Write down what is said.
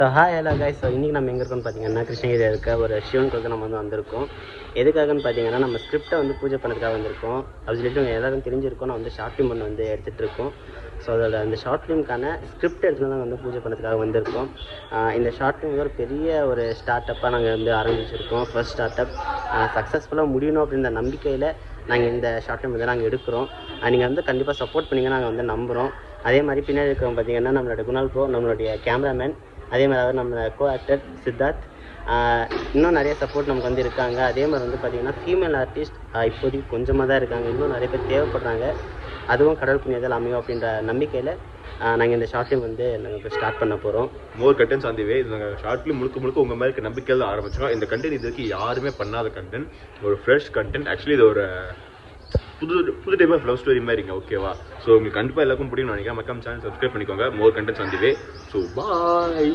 Hi hello guys. So இன்றைக்கி நம்ம எங்கே இருக்கோம்னு பார்த்தீங்கன்னா கிருஷ்ணகிரியில் இருக்க ஒரு சிவன் கோயிலுக்கு நம்ம வந்திருக்கோம். எதுக்காகன்னு பார்த்தீங்கன்னா நம்ம ஸ்கிரிப்டை பூஜை பண்ணுறதுக்காக வந்திருக்கோம். அது சொல்லிட்டு எல்லாரும் தெரிஞ்சிருக்கோம். நான் ஷார்ட் ஃபிலிம் ஒன்று எடுத்துகிட்டு இருக்கோம். ஸோ அதோட அந்த ஷார்ட் ஃபிலிம்க்கான ஸ்கிரிப்ட் எடுத்துகிட்டு தான் பூஜை பண்ணுறதுக்காக வந்திருக்கோம். இந்த ஷார்ட் ஃபிலிம் ஒரு பெரிய ஒரு ஸ்டார்ட் அப்பாக நாங்கள் ஆரம்பிச்சிருக்கோம். ஃபர்ஸ்ட் ஸ்டார்ட் அப் சக்ஸஸ்ஃபுல்லாக முடியணும் அப்படின்ற நம்பிக்கையில் நாங்கள் இந்த ஷார்ட் ஃபிலிம் நாங்கள் எடுக்கிறோம். நீங்கள் கண்டிப்பாக சப்போர்ட் பண்ணிங்க நாங்கள் நம்புகிறோம். அதே மாதிரி பின்னாடி இருக்கிறவங்க பார்த்தீங்கன்னா நம்மளோட குணால் ப்ரோ, நம்மளுடைய கேமராமேன், அதே மாதிரி நம்ம கோ ஆக்டர் சித்தார்த், இன்னும் நிறைய சப்போர்ட் நமக்கு இருக்காங்க. அதே மாதிரி பார்த்திங்கன்னா ஃபீமேல் ஆர்டிஸ்ட் இப்போதைக்கு கொஞ்சமாக தான் இருக்காங்க. இன்னும் நிறைய பேர் தேவைப்படுறாங்க. அதுவும் கடவுள் புண்ணியத்தில் அமையும் அப்படின்ற நம்பிக்கையில் நாங்கள் இந்த ஷார்ட் ஃபிலிம் நாங்கள் இப்போ ஸ்டார்ட் பண்ண போகிறோம். மோர் கண்டென்ட்ஸ் ஆன் தி வே. இது நாங்கள் ஷார்ட் ஃபிலிம் முழுக்க உங்கள் மாதிரி நம்பிக்கையில் ஆரம்பிச்சோம். இந்த கண்டென்ட் இது வரைக்கும் யாருமே பண்ணாத கண்டென்ட், ஒரு ஃப்ரெஷ் கண்டென்ட். ஆக்சுவலி இது ஒரு புது டைப் ஆஃப் லவ் ஸ்டோரி மாதிரிங்க. ஓகேவா? ஸோ உங்களுக்கு கண்டிப்பாக எல்லாருக்கும் பிடிக்கும்னு நினைக்கிறேன். மக்கம் சேனல் சப்ஸ்கிரைப் பண்ணிக்கோங்க. More contents on the way. So bye.